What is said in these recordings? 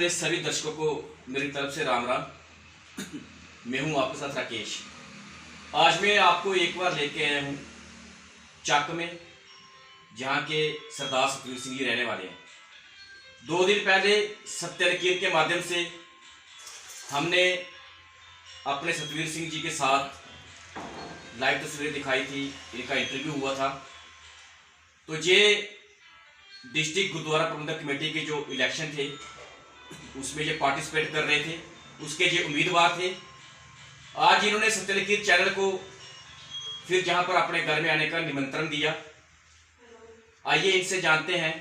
वाले सभी दर्शकों को मेरी तरफ से राम राम। मैं हूं आपके साथ राकेश। आज मैं आपको एक बार लेके आया हूं चक में, जहां के सरदार सतवीर सिंह जी रहने वाले हैं। 2 दिन पहले सत्य लकीर के माध्यम से हमने अपने सतवीर सिंह जी के साथ लाइव तस्वीरें दिखाई थी, इनका इंटरव्यू हुआ था। तो ये डिस्ट्रिक्ट गुरुद्वारा प्रबंधक कमेटी के जो इलेक्शन थे उसमें ये पार्टिसिपेट कर रहे थे, उसके ये उम्मीदवार थे। आज इन्होंने सत्य लकीर चैनल को फिर जहां पर अपने घर में आने का निमंत्रण दिया। आइए इनसे जानते हैं।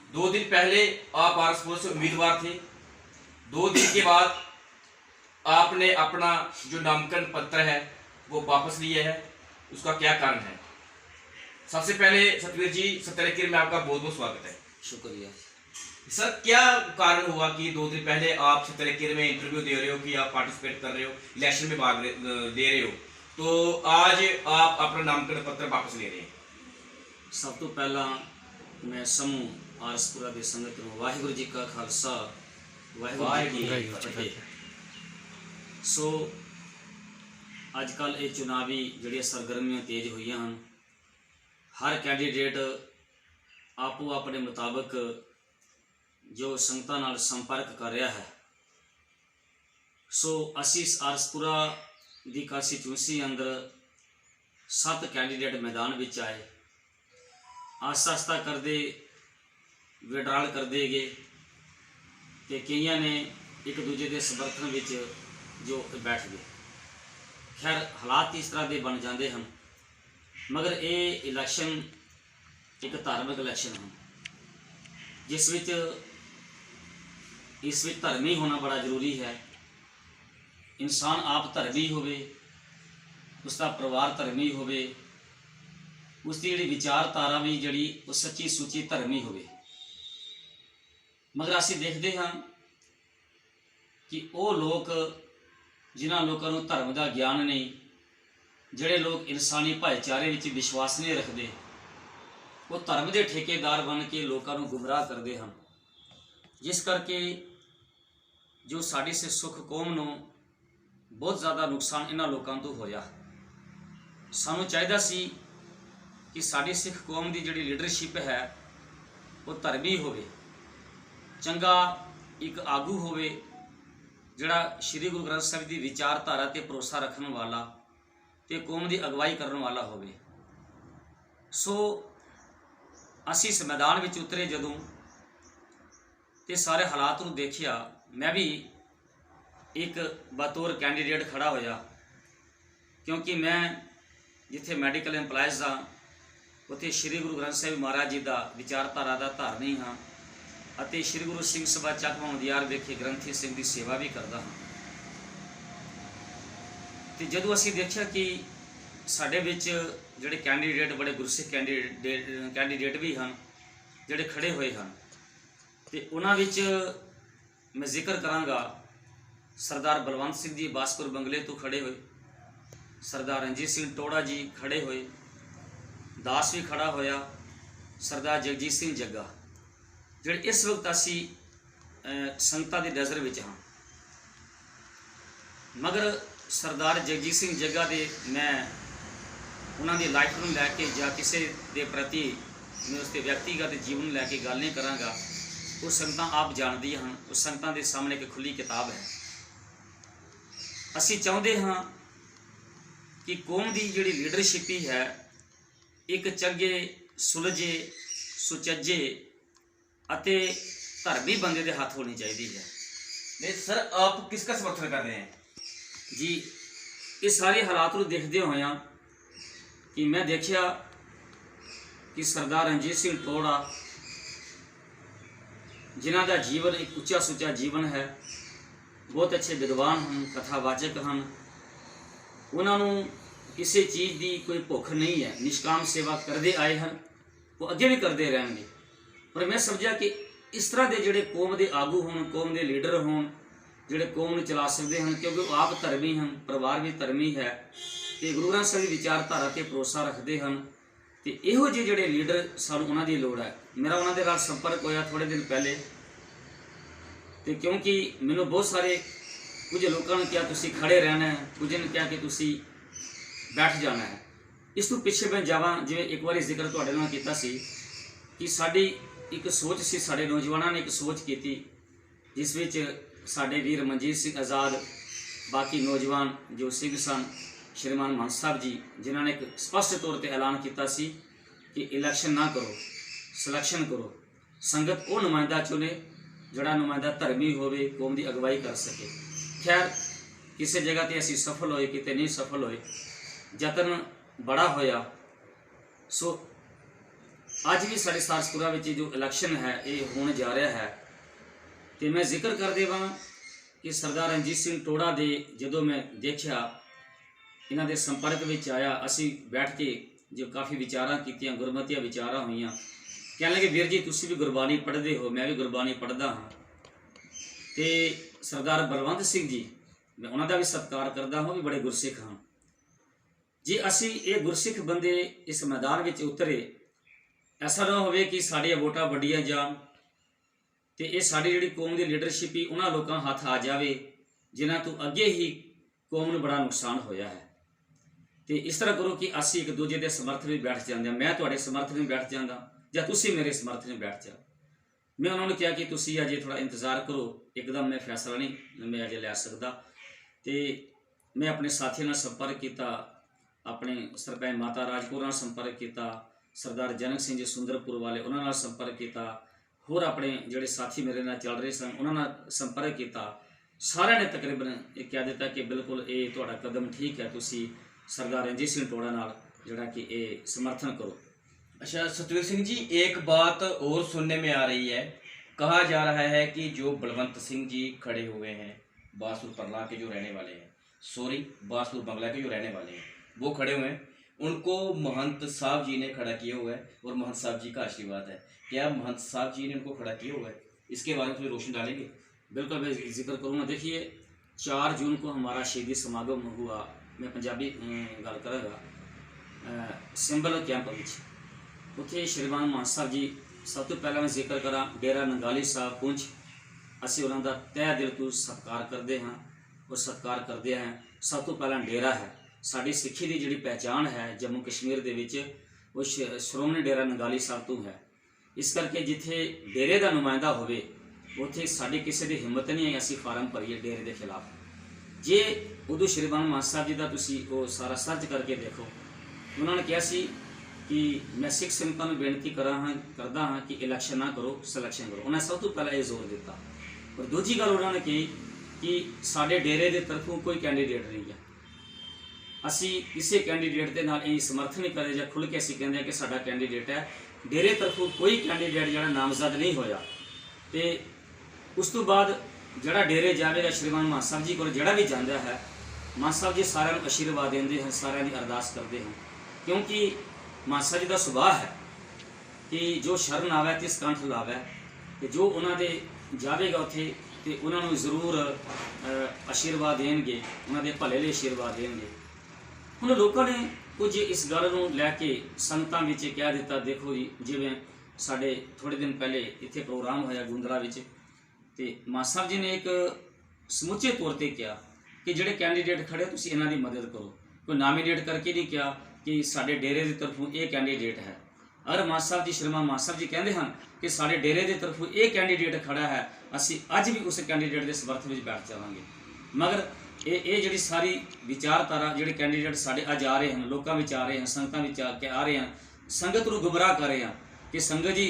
2 दिन पहले आप आरएसपुर से उम्मीदवार थे, 2 दिन के बाद आपने अपना जो नामांकन पत्र है वो वापस लिया है, उसका क्या कारण है? सबसे पहले सतवीर जी, सत्य लकीर में आपका बहुत बहुत स्वागत है। शुक्रिया सर। क्या कारण हुआ कि 2 दिन पहले आप सत्य लकीर में इंटरव्यू दे रहे हो कि आप पार्टिसिपेट कर रहे हो, इलेक्शन में भाग दे रहे हो, तो आज आप अपना नामांकन पत्र वापस ले रहे हैं? सब तो पहला मैं समूह आरएसपुरा की संगत में वाहिगुरु जी का खालसा वाहिगुरु जी की फतेह। सो अजकल ये चुनावी जड़िया सरगर्मियां तेज हुई हैं। हर कैंडीडेट आपो अपने मुताबिक जो संगतां नाल संपर्क कर रहा है। सो असी आरएसपुरा की कंस्टिट्यूंसी अंदर 7 कैंडीडेट मैदान विच आए। आस्ता आस्ता करते विड्रॉल करते गए तो कई ने एक दूजे के समर्थन विच जो बैठ गए। खैर हालात इस तरह के बन जाते हैं, मगर ये इलैक्शन एक धार्मिक इलैक्शन है जिस विच इस विच धर्मी होना बड़ा जरूरी है। इंसान आप धर्मी होवे, उसका परिवार धर्मी होवे, उसकी जी विचारधारा भी जी सच्ची सुची धर्मी होवे। मगर असीं देखते हाँ कि वो लोग जिन्हां लोगों को धर्म का ज्ञान नहीं, जिहड़े लोग इंसानी भाईचारे विच विश्वास नहीं रखते, वो धर्म के ठेकेदार बन के लोगों को गुमराह करते हैं। जिस करके जो साड़ी से सुख कौम नूं बहुत ज़्यादा नुकसान इन्हां लोगों तो होया। सानूं चाहिदा सी कि साड़ी सिख कौम की जिहड़ी लीडरशिप है वो धर्मी होवे, चंगा एक आगू होवे, जिहड़ा श्री गुरु ग्रंथ साहिब की विचारधारा ते भरोसा रखने वाला ते कौम की अगवाई करने वाला होवे। सो असी इस मैदान में उतरे जदों ते सारे हालात नूं देखिया, मैं भी एक बतौर कैंडीडेट खड़ा होया, क्योंकि मैं जिथे मैडिकल एम्पलाइज हाँ उत्थे श्री गुरु ग्रंथ साहिब महाराज जी का विचारधारा का धारनी हाँ अते श्री गुरु सिंह सभा चक मुंदियार विखे ग्रंथी सिंह की सेवा भी करता हाँ। तो जदों असीं देखिया कि साडे विच जिहड़े कैंडीडेट बड़े गुरसिख कैंडीडेट भी हैं जिहड़े खड़े हुए हैं, तो उन्हां विच मैं जिक्र करांगा सरदार बलवंत सिंह जी बासपुर बंगले तो खड़े हुए, सरदार रणजीत सिंह टोड़ा जी खड़े हुए, दास भी खड़ा होया, सरदार जगजीत सिंह जग्गा, जिहड़े इस वक्त असी संगतां दी नज़र विच हाँ। मगर सरदार जगजीत सिंह जग्गा दे मैं उन्हां दी लाइफ नूं लैके जां किसी दे प्रति मैं उसके व्यक्तिगत जीवन लैके गल नहीं करांगा। वो संगतां आप जानदी हैं, उस संगतां दे सामने एक खुली किताब है। असी चाहुंदे हाँ कि कौम की जिहड़ी लीडरशिप ही है एक चंगे सुलझे सुचज्जे अते धर्मी बंदे दे हाथ होनी चाहिए है। नहीं सर, आप किसका समर्थन कर रहे हैं? जी, ये सारे हालात को देखते हुए कि मैं देखिया कि सरदार रणजीत सिंह टोड़ा जिन्हां दा जीवन एक उच्चा सुच्चा जीवन है, बहुत अच्छे विद्वान हैं, कथावाचक हैं, उन्होंने किसी चीज़ की कोई भुख नहीं है, निष्काम सेवा करते आए हैं, वो अगे भी करते रहेंगे। पर मैं समझा कि इस तरह के जोड़े कौम के आगू हों, कौम के लीडर हों, जोड़े कौम में चला सकते हैं, क्योंकि वो आप धर्मी हैं, परिवार भी धर्मी है, तो गुरु ग्रंथ साहिब की विचारधारा से भरोसा रखते हैं। तो इहो ਜਿਹੇ ਜਿਹੜੇ ਲੀਡਰ ਸਾਨੂੰ ਉਹਨਾਂ ਦੀ ਲੋੜ है। मेरा उन्होंने संपर्क होया थोड़े दिन पहले, ਤੇ ਕਿਉਂਕਿ ਮੈਨੂੰ ਬਹੁਤ ਸਾਰੇ ਕੁਝ ਲੋਕਾਂ ਨੇ ਕਿਹਾ ਤੁਸੀਂ ਖੜੇ ਰਹਿਣਾ ਹੈ, ਕੁਝ ਨੇ ਕਿਹਾ ਕਿ ਤੁਸੀਂ ਬੈਠ ਜਾਣਾ ਹੈ। ਇਸ ਤੋਂ ਪਿੱਛੇ ਮੈਂ ਜਾਵਾਂ, ਜਿਵੇਂ ਇੱਕ ਵਾਰੀ ਜ਼ਿਕਰ ਤੁਹਾਡੇ ਨਾਲ ਕੀਤਾ ਸੀ ਕਿ ਸਾਡੀ ਇੱਕ ਸੋਚ ਸੀ, ਸਾਡੇ ਨੌਜਵਾਨਾਂ ਨੇ ਇੱਕ ਸੋਚ ਕੀਤੀ ਜਿਸ ਵਿੱਚ ਸਾਡੇ ਵੀਰ ਮਨਜੀਤ ਸਿੰਘ ਆਜ਼ਾਦ, ਬਾਕੀ ਨੌਜਵਾਨ ਜੋ ਸਿੰਘ ਸਨ, ਸ਼੍ਰੀਮਾਨ ਮਾਨ ਸਾਹਿਬ ਜੀ, ਜਿਨ੍ਹਾਂ ਨੇ ਇੱਕ ਸਪਸ਼ਟ ਤੌਰ ਤੇ ਐਲਾਨ ਕੀਤਾ ਸੀ ਕਿ ਇਲੈਕਸ਼ਨ ਨਾ ਕਰੋ, ਸਿਲੈਕਸ਼ਨ ਕਰੋ, ਸੰਗਤ ਉਹ ਨੁਮਾਇੰਦਾ ਚੁਣੇ ਜਿਹੜਾ ਨੁਮਾਇੰਦਾ ਧਰਮੀ ਹੋਵੇ, ਕੌਮ ਦੀ ਅਗਵਾਈ ਕਰ ਸਕੇ। ਖੈਰ ਕਿਸੇ ਜਗ੍ਹਾ ਤੇ ਅਸੀਂ ਸਫਲ ਹੋਏ, ਕਿਤੇ ਨਹੀਂ ਸਫਲ ਹੋਏ, ਯਤਨ ਬੜਾ ਹੋਇਆ। ਸੋ ਅੱਜ ਵੀ ਸਾਡੇ ਸਾਰਸਪੁਰਾ ਵਿੱਚ ਜੋ ਇਲੈਕਸ਼ਨ ਹੈ ਇਹ ਹੋਣ ਜਾ ਰਿਹਾ ਹੈ। ਤੇ ਮੈਂ ਜ਼ਿਕਰ ਕਰ ਦੇਵਾਂ ਕਿ ਸਰਦਾਰ ਰਣਜੀਤ ਸਿੰਘ ਟੋੜਾ ਦੇ ਜਦੋਂ ਮੈਂ ਦੇਖਿਆ, ਇਹਨਾਂ ਦੇ ਸੰਪਰਕ ਵਿੱਚ ਆਇਆ, ਅਸੀਂ ਬੈਠ ਕੇ ਜੋ ਕਾਫੀ ਵਿਚਾਰਾਂ ਕੀਤੀਆਂ, ਗੁਰਮਤੀਆਂ ਵਿਚਾਰਾਂ ਹੋਈਆਂ। ਕਹਿਣ ਲੱਗੇ ਵੀਰ ਜੀ ਤੁਸੀਂ ਵੀ ਗੁਰਬਾਣੀ ਪੜ੍ਹਦੇ ਹੋ, ਮੈਂ ਵੀ ਗੁਰਬਾਣੀ ਪੜ੍ਹਦਾ ਹਾਂ। ਤੇ ਸਰਦਾਰ ਬਲਵੰਤ ਸਿੰਘ ਜੀ, ਮੈਂ ਉਹਨਾਂ ਦਾ ਵੀ ਸਤਿਕਾਰ ਕਰਦਾ ਹਾਂ, ਉਹ ਵੀ ਬੜੇ ਗੁਰਸਿੱਖ ਹਨ। ਜੇ ਅਸੀਂ ਇਹ ਗੁਰਸਿੱਖ ਬੰਦੇ ਇਸ ਮੈਦਾਨ ਵਿੱਚ ਉਤਰੇ, ਐਸਾ ਨਾ ਹੋਵੇ ਕਿ ਸਾਡੀਆਂ ਵੋਟਾਂ ਵੱਡੀਆਂ ਜਾਣ ਤੇ ਇਹ ਸਾਡੀ ਜਿਹੜੀ ਕੌਮ ਦੀ ਲੀਡਰਸ਼ਿਪ ਹੀ ਉਹਨਾਂ ਲੋਕਾਂ ਹੱਥ ਆ ਜਾਵੇ ਜਿਨ੍ਹਾਂ ਤੋਂ ਅੱਗੇ ਹੀ ਕੌਮ ਨੂੰ ਬੜਾ ਨੁਕਸਾਨ ਹੋਇਆ ਹੈ। ਤੇ ਇਸ ਤਰ੍ਹਾਂ ਕਰੋ ਕਿ ਅਸੀਂ ਇੱਕ ਦੂਜੇ ਦੇ ਸਮਰਥਨ ਵਿੱਚ ਬੈਠ ਜਾਂਦੇ ਹਾਂ, ਮੈਂ ਤੁਹਾਡੇ ਸਮਰਥਨ ਵਿੱਚ ਬੈਠ ਜਾਂਦਾ ਜਾਂ ਤੁਸੀਂ ਮੇਰੇ ਸਮਰਥਨ ਵਿੱਚ ਬੈਠ ਜਾਓ। ਮੈਂ ਉਹਨਾਂ ਨੂੰ ਕਿਹਾ ਕਿ ਤੁਸੀਂ ਅਜੇ ਥੋੜ੍ਹਾ ਇੰਤਜ਼ਾਰ ਕਰੋ, ਇੱਕਦਮ ਮੈਂ ਫੈਸਲਾ ਨਹੀਂ ਮੈਂ ਅਜੇ ਲੈ ਸਕਦਾ। ਤੇ ਮੈਂ ਆਪਣੇ ਸਾਥੀਆਂ ਨਾਲ ਸੰਪਰਕ ਕੀਤਾ, ਆਪਣੇ ਸਰਪੰਚ ਮਾਤਾ ਰਾਜਪੁਰ ਨਾਲ ਸੰਪਰਕ ਕੀਤਾ, ਸਰਦਾਰ ਜਨਕ ਸਿੰਘ ਜੀ ਸੁੰਦਰਪੁਰ ਵਾਲੇ ਉਹਨਾਂ ਨਾਲ ਸੰਪਰਕ ਕੀਤਾ, ਹੋਰ ਆਪਣੇ ਜਿਹੜੇ ਸਾਥੀ ਮੇਰੇ ਨਾਲ ਚੱਲ ਰਹੇ ਸਨ ਉਹਨਾਂ ਨਾਲ ਸੰਪਰਕ ਕੀਤਾ। ਸਾਰਿਆਂ ਨੇ ਤਕਰੀਬਨ ਇਹ ਕਹਿ ਦਿੱਤਾ ਕਿ ਬਿਲਕੁਲ ਇਹ ਤੁਹਾਡਾ ਕਦਮ ਠੀਕ ਹੈ, ਤੁਸੀਂ सरदार रंजीत सिंह टोड़ा नाल जड़ा कि ये समर्थन करो। अच्छा सतवीर सिंह जी, एक बात और सुनने में आ रही है, कहा जा रहा है कि जो बलवंत सिंह जी खड़े हुए हैं, बासुर परला के जो रहने वाले हैं, सॉरी बासुर बंगला के जो रहने वाले हैं, वो खड़े हुए हैं, उनको महंत साहब जी ने खड़ा किया हुआ है और महंत साहब जी का आशीर्वाद है। क्या महंत साहब जी ने उनको खड़ा किया हुआ है? इसके बारे में थोड़ी रोशनी डालेंगे? बिल्कुल मैं जिक्र करूँगा। देखिए 4 जून को हमारा शहीदी समागम हुआ, मैं पंजाबी गल करांगा, सिंबल कैंप विच उत्थे श्रीमान मान साहब जी, सब तो पहला मैं जिक्र करा डेरा नंगाली साहब पुंछ, असीं उन्हां दा तह दिल तो सत्कार करते हाँ और सत्कार करते हैं। सब तो पहला डेरा है, साडी सिक्खी की जिहड़ी पहचान है जम्मू कश्मीर दे विच वो श्रोमणी डेरा नंगाली साहब तो है। इस करके जिथे डेरे का नुमाइंदा होवे उत्थे साडी किसी की हिम्मत नहीं है असीं फार्म भरीए डेरे के खिलाफ। जे उदों श्रीमान मान साहब जी का तुसीं वो सारा सर्च करके देखो, उन्होंने कहा सी कि मैं सिख संगतां नूं बेनती करदा हाँ कि इलैक्शन ना करो, सिलैक्शन करो। उन्हें सब तो पहला ये जोर दिता। और दूजी गल उन्होंने कही कि साडे डेरे के तरफों कोई कैंडीडेट नहीं है, असी किसी कैंडीडेट के नाल इह समर्थन नहीं करे, जां खुल के असीं कहंदे कि साडा कैंडीडेट है। डेरे तरफों कोई कैंडीडेट जिहड़ा नामजद नहीं होया। ते उस तो बाद जिहड़ा डेरे जावेगा श्रीमान मान साहब जी को जिहड़ा भी जाता है, मान साहब जी सारिਆਂ ਨੂੰ आशीर्वाद देंदे हैं, सारिਆਂ ਦੀ अरदास करते हैं, क्योंकि मान साहब जी का सुभाव है कि जो शरण आवे तिस कंठ लावे। तो जो उन्होंने जाएगा उत्थे तो उन्होंने जरूर आशीर्वाद देंगे, उन्होंने भले लिए आशीर्वाद देंगे। हुण लोगों ने कुछ इस गल नूं लैके संगतां विच कह दिता, देखो जी जिवें साडे थोड़े दिन पहले इत्थे प्रोग्राम होया गुंदरा विच, ते मान साहब जी ने एक समुचे तौर पर कहा कि जिहड़े कैंडीडेट खड़े तुसीं इन्हां दी मदद करो। कोई नामीनेट करके नहीं कहा कि साडे डेरे की तरफों ये कैंडीडेट है। अगर मान साहब जी श्रीमान मान साहब जी कहते हैं कि साडे डेरे की तरफों ये कैंडीडेट खड़ा है, असीं अज भी उस कैंडीडेट के समर्थन में बैठ जावांगे। मगर ये जिहड़ी सारी विचारधारा जिहड़े कैंडीडेट साडे अज आ रहे हैं, लोकां विच आ रहे हैं, संगतां विच आ रहे हैं, संगत नूं गुमराह कर रहे हैं कि संगत जी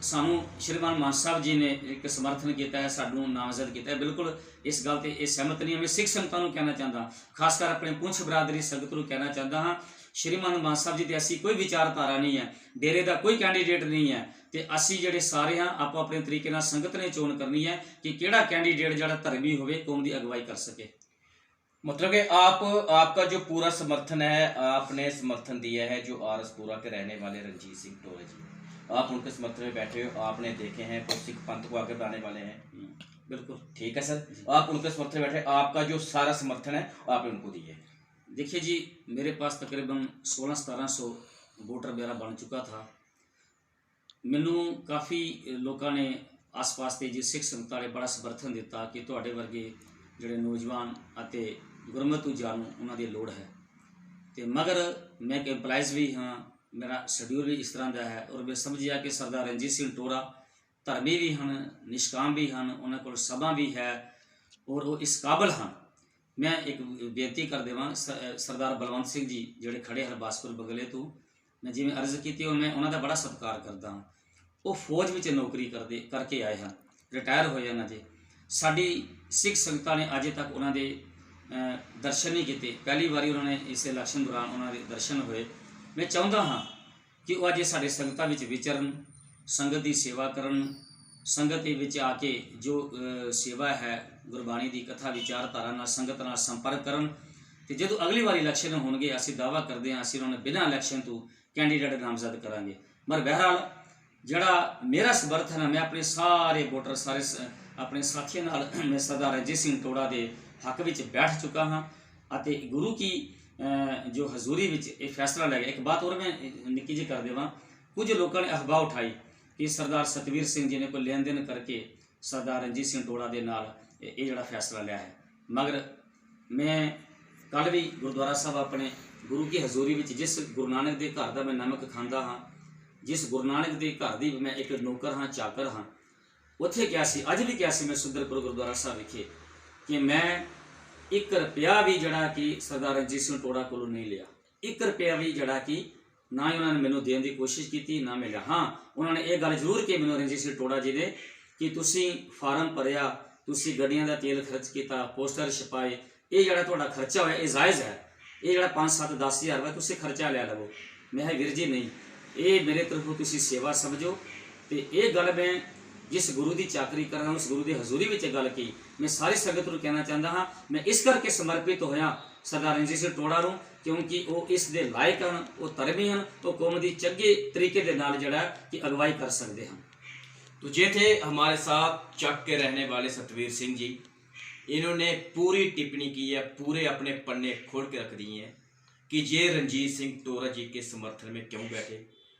सानू श्रीमान मान साहब जी ने एक समर्थन किया है, सानू नामजद किया है। बिल्कुल इस गल ते ये सहमत नहीं है। मैं सिख संगतां नूं कहना चाहता, खासकर अपने पुंछ बरादरी संगत नूं कहना चाहता हाँ, श्रीमान मान साहब जी ते ऐसी कोई विचारधारा नहीं है, डेरे का कोई कैंडीडेट नहीं है। तो असी जिहड़े सारे हाँ आपो अपने तरीके नाल संगत ने चोण करनी है कि किहड़ा कैंडीडेट जिहड़ा धर्मी होवे, कौम की अगवाई कर सके। मतलब कि आपका जो पूरा समर्थन है, आपने समर्थन दिया है जो आरसपुरा के रहने वाले रंजीत सिंह टोड़ा जी, आप उनके समर्थन में बैठे हो, आपने देखे हैं तो सिख पंथ को आगे बढ़ाने वाले हैं। बिल्कुल ठीक है सर, आप उनके समर्थन में बैठे, आपका जो सारा समर्थन है आपने उनको दिए। देखिए जी, मेरे पास तकरीबन 1600-1700 वोटर मेरा बन चुका था। मैनू काफ़ी लोगों ने ਆਸ-ਪਾਸ ਦੇ ਜੀ ਸਿੱਖ ਸੰਗਤਾਂ ਨੇ ਬੜਾ ਸਮਰਥਨ ਦਿੱਤਾ ਕਿ ਤੁਹਾਡੇ ਵਰਗੇ ਜਿਹੜੇ ਨੌਜਵਾਨ ਅਤੇ ਗੁਰਮਤਿ ਨੂੰ ਜਾਣੂ ਉਹਨਾਂ ਦੀ ਲੋੜ ਹੈ। ਤੇ ਮਗਰ ਮੈਂ ਇੱਕ ਇੰਪਲਾਈਜ਼ ਵੀ ਹਾਂ, ਮੇਰਾ ਸ਼ਡਿਊਲ ਵੀ ਇਸ ਤਰ੍ਹਾਂ ਦਾ ਹੈ ਔਰ ਮੈਂ ਸਮਝਿਆ ਕਿ ਸਰਦਾਰ ਰਣਜੀਤ ਸਿੰਘ ਟੋੜਾ ਧਰਮੀ ਵੀ ਹਨ, ਨਿਸ਼ਕਾਮ ਵੀ ਹਨ, ਉਹਨਾਂ ਕੋਲ ਸਮਾਂ ਵੀ ਹੈ ਔਰ ਉਹ ਇਸ ਕਾਬਲ ਹਨ। ਮੈਂ ਇੱਕ ਬੇਨਤੀ ਕਰ ਦੇਵਾਂ, ਸਰਦਾਰ ਬਲਵੰਤ ਸਿੰਘ ਜੀ ਜਿਹੜੇ ਖੜੇ ਹਨ ਬਾਸਪੁਰ ਬਗਲੇ ਤੋਂ, ਮੈਂ ਜਿਵੇਂ ਅਰਜ਼ ਕੀਤੀ ਉਹ ਮੈਂ ਉਹਨਾਂ ਦਾ ਬੜਾ ਸਤਿਕਾਰ ਕਰਦਾ ਹਾਂ। ਉਹ ਫੌਜ ਵਿੱਚ ਨੌਕਰੀ ਕਰਕੇ ਆਏ ਹਨ, ਰਿਟਾਇਰ ਹੋਏ ਹਨ ਅਜੇ। ਸਾਡੀ ਸਿੱਖ ਸੰਗਤਾਂ ਨੇ ਅਜੇ ਤੱਕ ਉਹਨਾਂ ਦੇ ਦਰਸ਼ਨ ਨਹੀਂ ਕੀਤੇ। ਪਹਿਲੀ ਵਾਰੀ ਉਹਨਾਂ ਨੇ ਇਸ ਇਲੈਕਸ਼ਨ ਦੌਰਾਨ ਉਹਨਾਂ ਦੇ ਦਰਸ਼ਨ ਹੋਏ। ਮੈਂ ਚਾਹੁੰਦਾ ਹਾਂ ਕਿ ਉਹ ਅਜੇ ਸਾਡੇ ਸੰਗਤਾਂ ਵਿੱਚ ਵਿਚਰਨ, ਸੰਗਤ ਦੀ ਸੇਵਾ ਕਰਨ, ਸੰਗਤ ਦੇ ਵਿੱਚ ਆ ਕੇ ਜੋ ਸੇਵਾ ਹੈ ਗੁਰਬਾਣੀ ਦੀ ਕਥਾ ਵਿਚਾਰਧਾਰਾ ਨਾਲ ਸੰਗਤ ਨਾਲ ਸੰਪਰਕ ਕਰਨ। ਤੇ ਜਦੋਂ ਅਗਲੀ ਵਾਰੀ ਇਲੈਕਸ਼ਨ ਹੋਣਗੇ ਅਸੀਂ ਦਾਅਵਾ ਕਰਦੇ ਹਾਂ ਅਸੀਂ ਉਹਨਾਂ ਨੂੰ ਬਿਨਾਂ ਇਲੈਕਸ਼ਨ ਤੋਂ ਕੈਂਡੀਡੇਟ ਨਾਮਜ਼ਦ ਕਰਾਂਗੇ। ਮਰ ਬਹਿਰਹਾਲ ਜਿਹੜਾ ਮੇਰਾ ਸਮਰਥਨ ਹੈ, ਮੈਂ ਆਪਣੇ ਸਾਰੇ ਵੋਟਰ ਸਾਰੇ ਆਪਣੇ ਸਾਥੀਆਂ ਨਾਲ ਮੈਂ ਸਰਦਾਰ ਰਣਜੀਤ ਸਿੰਘ ਟੋੜਾ ਦੇ ਹੱਕ ਵਿੱਚ ਬੈਠ ਚੁੱਕਾ ਹਾਂ ਅਤੇ ਗੁਰੂ ਕੀ ਜੋ ਹਜ਼ੂਰੀ ਵਿੱਚ ਇਹ ਫੈਸਲਾ ਲੈ ਗਿਆ। ਇੱਕ ਬਾਤ ਹੋਰ ਮੈਂ ਨਿੱਕੀ ਜਿਹੀ ਕਰ ਦੇਵਾਂ, ਕੁਝ ਲੋਕਾਂ ਨੇ ਅਫਵਾਹ ਉਠਾਈ ਕਿ ਸਰਦਾਰ ਸਤਵੀਰ ਸਿੰਘ ਜੀ ਨੇ ਕੋਈ ਲੈਣ ਦੇਣ ਕਰਕੇ ਸਰਦਾਰ ਰਣਜੀਤ ਸਿੰਘ ਟੋੜਾ ਦੇ ਨਾਲ ਇਹ ਜਿਹੜਾ ਫੈਸਲਾ ਲਿਆ ਹੈ। ਮਗਰ ਮੈਂ ਕੱਲ੍ਹ ਵੀ ਗੁਰਦੁਆਰਾ ਸਾਹਿਬ ਆਪਣੇ ਗੁਰੂ ਕੀ ਹਜ਼ੂਰੀ ਵਿੱਚ ਜਿਸ ਗੁਰੂ ਨਾਨਕ ਦੇ ਘਰ ਦਾ ਮੈਂ ਨਮਕ ਖਾਂਦਾ ਹਾਂ, ਜਿਸ ਗੁਰੂ ਨਾਨਕ ਦੇ ਘਰ ਦੀ ਮੈਂ ਇੱਕ ਨੌਕਰ ਹਾਂ, ਚਾਕਰ ਹਾਂ, ਉੱਥੇ ਕਿਹਾ ਸੀ, ਅੱਜ ਵੀ ਕਿਹਾ ਸੀ ਮੈਂ ਸੁੰਦਰਪੁਰ ਗੁਰਦੁਆਰਾ ਸਾਹਿਬ ਵਿਖੇ ਕਿ ਮੈਂ 1 ਰੁਪਇਆ ਵੀ ਜਿਹੜਾ ਕਿ ਸਰਦਾਰ ਰਣਜੀਤ ਸਿੰਘ ਟੋੜਾ ਕੋਲੋਂ ਨਹੀਂ ਲਿਆ। 1 ਰੁਪਇਆ ਵੀ ਜਿਹੜਾ ਕਿ ਨਾ ਹੀ ਉਹਨਾਂ ਨੇ ਮੈਨੂੰ ਦੇਣ ਦੀ ਕੋਸ਼ਿਸ਼ ਕੀਤੀ ਨਾ ਮੈਂ ਲਿਆ। ਹਾਂ, ਉਹਨਾਂ ਨੇ ਇਹ ਗੱਲ ਜ਼ਰੂਰ ਕਹੀ ਮੈਨੂੰ ਰਣਜੀਤ ਸਿੰਘ ਟੋੜਾ ਜੀ ਨੇ ਕਿ ਤੁਸੀਂ ਫਾਰਮ ਭਰਿਆ, ਤੁਸੀਂ ਗੱਡੀਆਂ ਦਾ ਤੇਲ ਖਰਚ ਕੀਤਾ, ਪੋਸਟਰ ਛਪਾਏ, ਇਹ ਜਿਹੜਾ ਤੁਹਾਡਾ ਖਰਚਾ ਹੋਇਆ ਇਹ ਜਾਇਜ਼ ਹੈ। ਇਹ ਜਿਹੜਾ 5, 7, 10 ਹਜ਼ਾਰ ਰੁਪਏ ਤੁਸੀਂ ਖਰਚਾ ਲਿਆ ਲਵੋ। ਮੈਂ ਕਿਹਾ ਵੀਰ ਜੀ ਨਹੀਂ, ਇਹ ਮੇਰੇ ਤਰਫੋਂ ਤੁਸੀਂ ਸੇਵਾ ਸਮਝੋ। ਤੇ ਇਹ ਗੱਲ ਮੈਂ ਜਿਸ ਗੁਰੂ ਦੀ ਚਾਕਰੀ ਕਰਨਾ ਉਸ ਗੁਰੂ ਦੀ ਹਜ਼ੂਰੀ ਵਿੱਚ ਗੱਲ ਕੀ ਮੈਂ ਸਾਰੀ ਸੰਗਤ ਨੂੰ ਕਹਿਣਾ ਚਾਹੁੰਦਾ ਹਾਂ। ਮੈਂ ਇਸ ਕਰਕੇ ਸਮਰਪਿਤ ਹੋਇਆ ਸਰਦਾਰ ਰਣਜੀਤ ਸਿੰਘ ਟੋੜਾ ਨੂੰ ਕਿਉਂਕਿ ਉਹ ਇਸ ਦੇ ਲਾਇਕ ਹਨ, ਉਹ ਧਰਮੀ ਹਨ, ਉਹ ਕੌਮ ਦੀ ਚੰਗੇ ਤਰੀਕੇ ਦੇ ਨਾਲ ਜਿਹੜਾ ਕਿ ਅਗਵਾਈ ਕਰ ਸਕਦੇ ਹਨ। तो ये थे हमारे साथ चक के रहने वाले सतवीर सिंह जी। इन्होंने पूरी टिप्पणी की है, पूरे अपने पन्ने खोल के रख दिए हैं कि ये रंजीत सिंह टोड़ा जी के समर्थन में क्यों बैठे।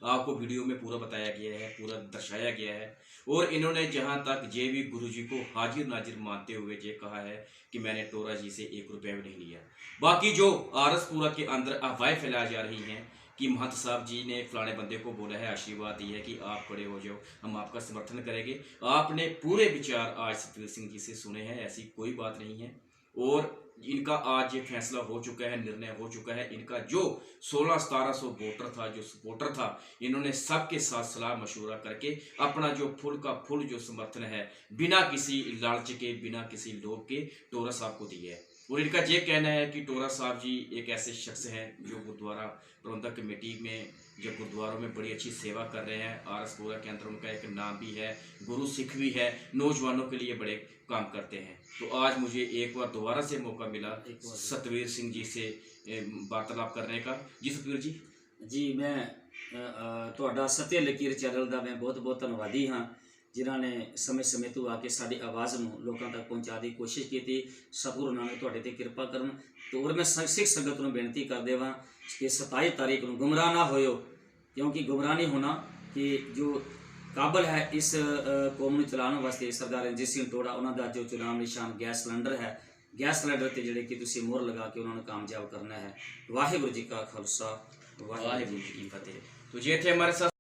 आपको वीडियो में पूरा बताया गया है, पूरा दर्शाया गया है। और इन्होंने जहाँ तक ये भी गुरु जी को हाजिर नाजिर मानते हुए ये कहा है कि मैंने टोड़ा जी से 1 रुपया भी नहीं लिया। बाकी जो आरसपुरा के अंदर अफवाहें फैलाई जा रही हैं कि महंत साहब जी ने फलाने बंदे को बोला है, आशीर्वाद दिया है कि आप खड़े हो जाओ, हम आपका समर्थन करेंगे, आपने पूरे विचार आज सतवीर सिंह जी से सुने हैं, ऐसी कोई बात नहीं है। और इनका आज ये फैसला हो चुका है, निर्णय हो चुका है। इनका जो 1600-1700 वोटर था, जो सपोर्टर था, इन्होंने सबके साथ सलाह मशवरा करके अपना जो फुल का फुल जो समर्थन है बिना किसी लालच के, बिना किसी लोभ के टोड़ा साहब को दिया है। और इनका ये कहना है कि टोड़ा साहब जी एक ऐसे शख्स हैं जो गुरुद्वारा प्रबंधक कमेटी में जो गुरुद्वारों में बड़ी अच्छी सेवा कर रहे हैं। आरसपुरा के अंदर उनका एक नाम भी है, गुरु सिख भी है, नौजवानों के लिए बड़े काम करते हैं। तो आज मुझे एक बार दोबारा से मौका मिला सतवीर सिंह जी से वार्तालाप करने का। जी सतवीर जी। जी मैं ਤੁਹਾਡਾ ਸਤਿ ਲਕੀਰ ਚੈਨਲ ਦਾ ਮੈਂ ਬਹੁਤ ਧੰਨਵਾਦੀ ਹਾਂ ਜਿਨ੍ਹਾਂ ਨੇ ਸਮੇਂ ਤੋਂ ਆ ਕੇ ਸਾਡੀ ਆਵਾਜ਼ ਨੂੰ ਲੋਕਾਂ ਤੱਕ ਪਹੁੰਚਾਉਣ ਦੀ ਕੋਸ਼ਿਸ਼ ਕੀਤੀ। ਸਤਿਗੁਰੂ ਨਾਨਕ ਤੁਹਾਡੇ ਤੇ ਕਿਰਪਾ ਕਰਨ। ਤੇ ਔਰ ਮੈਂ ਸਿੱਖ ਸੰਗਤ ਨੂੰ ਬੇਨਤੀ ਕਰ ਦੇਵਾਂ ਕਿ 27 ਤਾਰੀਖ ਨੂੰ ਗੁੰਮਰਾਹ ਨਾ ਹੋਇਓ ਕਿਉਂਕਿ ਗੁੰਮਰਾਹ ਨਹੀਂ ਹੋਣਾ ਕਿ ਜੋ ਕਾਬਲ ਹੈ ਇਸ ਕੌਮ ਨੂੰ ਚਲਾਉਣ ਵਾਸਤੇ ਸਰਦਾਰ ਰਣਜੀਤ ਸਿੰਘ ਟੋੜਾ ਉਹਨਾਂ ਦਾ ਜੋ ਚੁਣਾਵ ਨਿਸ਼ਾਨ ਗੈਸ ਸਿਲੰਡਰ ਹੈ, ਗੈਸ ਸਿਲੰਡਰ ਤੇ ਜਿਹੜੇ ਕਿ ਤੁਸੀਂ ਮੋਹਰ ਲਗਾ ਕੇ ਉਹਨਾਂ ਨੂੰ ਕਾਮਯਾਬ ਕਰਨਾ ਹੈ। ਵਾਹਿਗੁਰੂ ਜੀ ਕਾ ਖਾਲਸਾ, वाहिगुरू जी की फतेह। तो ये थे हमारे साथ